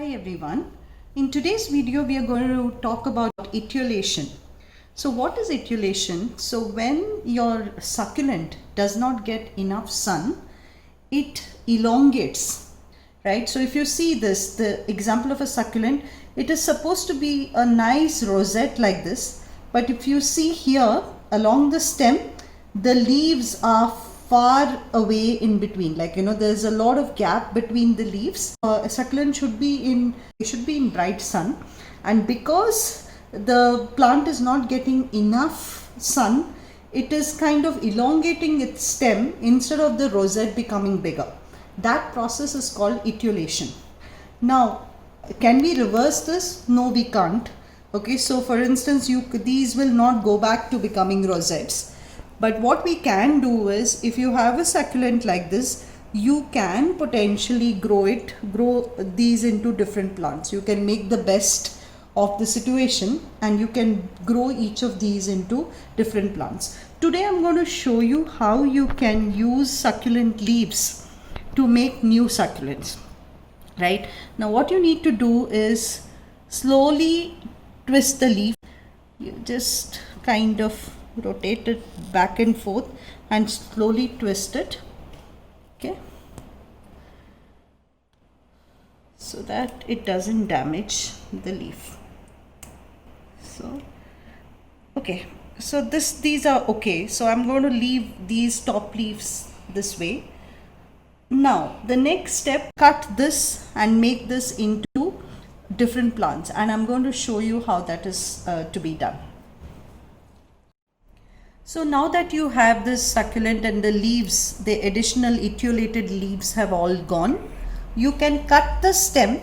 Hi everyone. In today's video we are going to talk about etiolation. So what is etiolation? So when your succulent does not get enough sun, it elongates, right? So if you see this, the example of a succulent, it is supposed to be a nice rosette like this, but if you see here along the stem, the leaves are far away in between, like there's a lot of gap between the leaves. A succulent should be in bright sun, and because the plant is not getting enough sun, it is kind of elongating its stem instead of the rosette becoming bigger. That process is called etiolation. Now, can we reverse this? No, we can't. Okay, so for instance, these will not go back to becoming rosettes. But what we can do is, if you have a succulent like this, you can potentially grow these into different plants. You can make the best of the situation and you can grow each of these into different plants. Today I'm going to show you how you can use succulent leaves to make new succulents. Right? Now what you need to do is slowly twist the leaf. You just kind of rotate it back and forth and slowly twist it, okay, so that it doesn't damage the leaf. So okay, so these are okay, so I'm going to leave these top leaves this way. Now the next step, cut this and make this into different plants, and I'm going to show you how that is to be done. So now that you have this succulent and the leaves, the additional etiolated leaves have all gone, you can cut the stem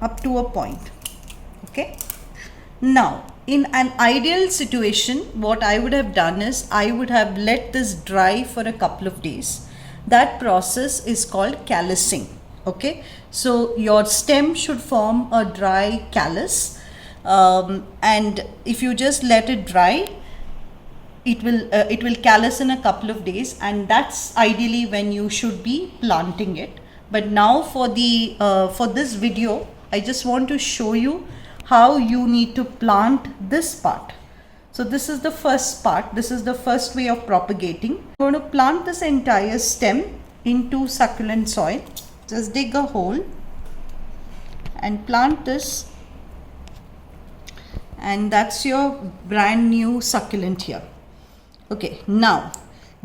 up to a point. Okay. Now, in an ideal situation, what I would have done is I would have let this dry for a couple of days. That process is called callusing. Okay. So your stem should form a dry callus. And if you just let it dry, it will callus in a couple of days, and that's ideally when you should be planting it. But now for this video, I just want to show you how you need to plant this part. So this is the first part. This is the first way of propagating. I'm going to plant this entire stem into succulent soil. Just dig a hole and plant this. And that's your brand new succulent here. Okay, now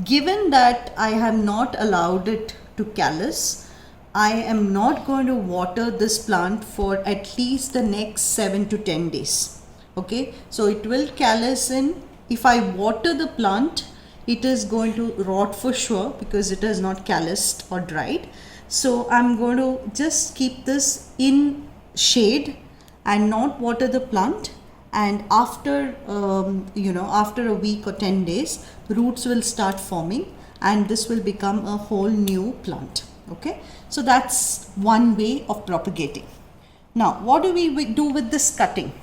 given that I have not allowed it to callus, I am not going to water this plant for at least the next 7 to 10 days. Okay, so it will callus in. If I water the plant, it is going to rot for sure because it is not calloused or dried. So I'm going to just keep this in shade and not water the plant. And after after a week or 10 days, roots will start forming and this will become a whole new plant. Okay, so that's one way of propagating. Now what do we do with this cutting?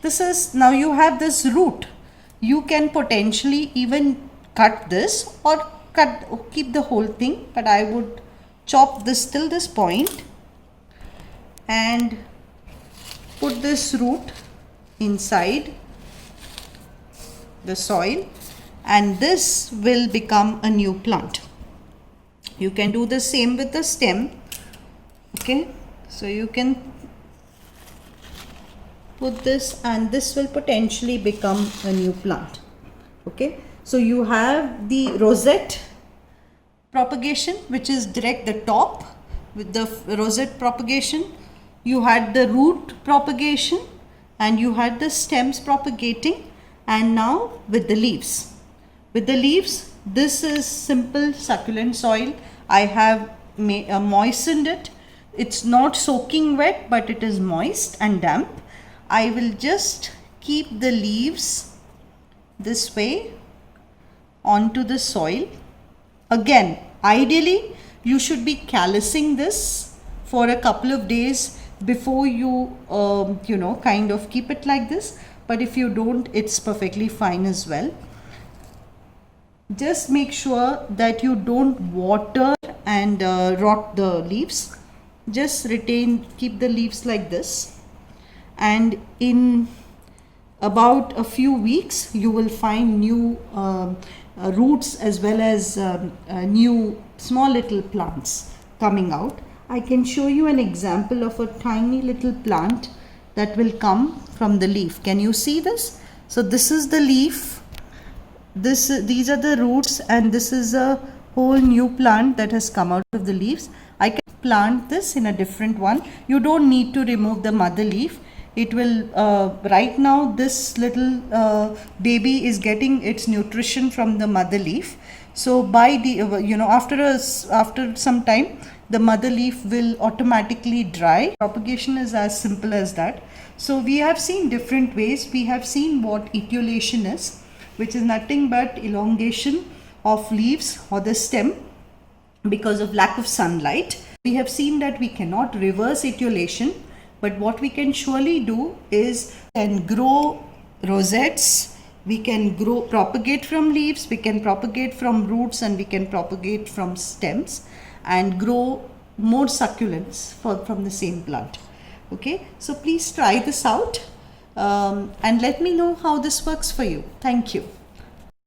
This is, now you have this root. You can potentially even cut this or keep the whole thing, but I would chop this till this point and put this root inside the soil, and this will become a new plant. You can do the same with the stem. Okay, so you can put this and this will potentially become a new plant. Okay, so you have the rosette propagation, which is direct the top with the rosette propagation. You had the root propagation and you had the stems propagating, and now with the leaves. With the leaves, this is simple succulent soil. I have moistened it. It's not soaking wet, but it is moist and damp. I will just keep the leaves this way onto the soil. Again, ideally, you should be callusing this for a couple of days before you kind of keep it like this, but if you don't, it's perfectly fine as well. Just make sure that you don't water and rot the leaves. just keep the leaves like this, and in about a few weeks you will find new roots as well as new small little plants coming out. I can show you an example of a tiny little plant that will come from the leaf. Can you see this? So this is the leaf, these are the roots, and this is a whole new plant that has come out of the leaves. I can plant this in a different one. You don't need to remove the mother leaf. It will right now this little baby is getting its nutrition from the mother leaf. So by the after some time the mother leaf will automatically dry. Propagation is as simple as that. So we have seen different ways. We have seen what etiolation is, which is nothing but elongation of leaves or the stem because of lack of sunlight. We have seen that we cannot reverse etiolation, but what we can surely do is grow rosettes, we can propagate from leaves, we can propagate from roots, and we can propagate from stems and grow more succulents from the same plant. Okay, so please try this out and let me know how this works for you. Thank you.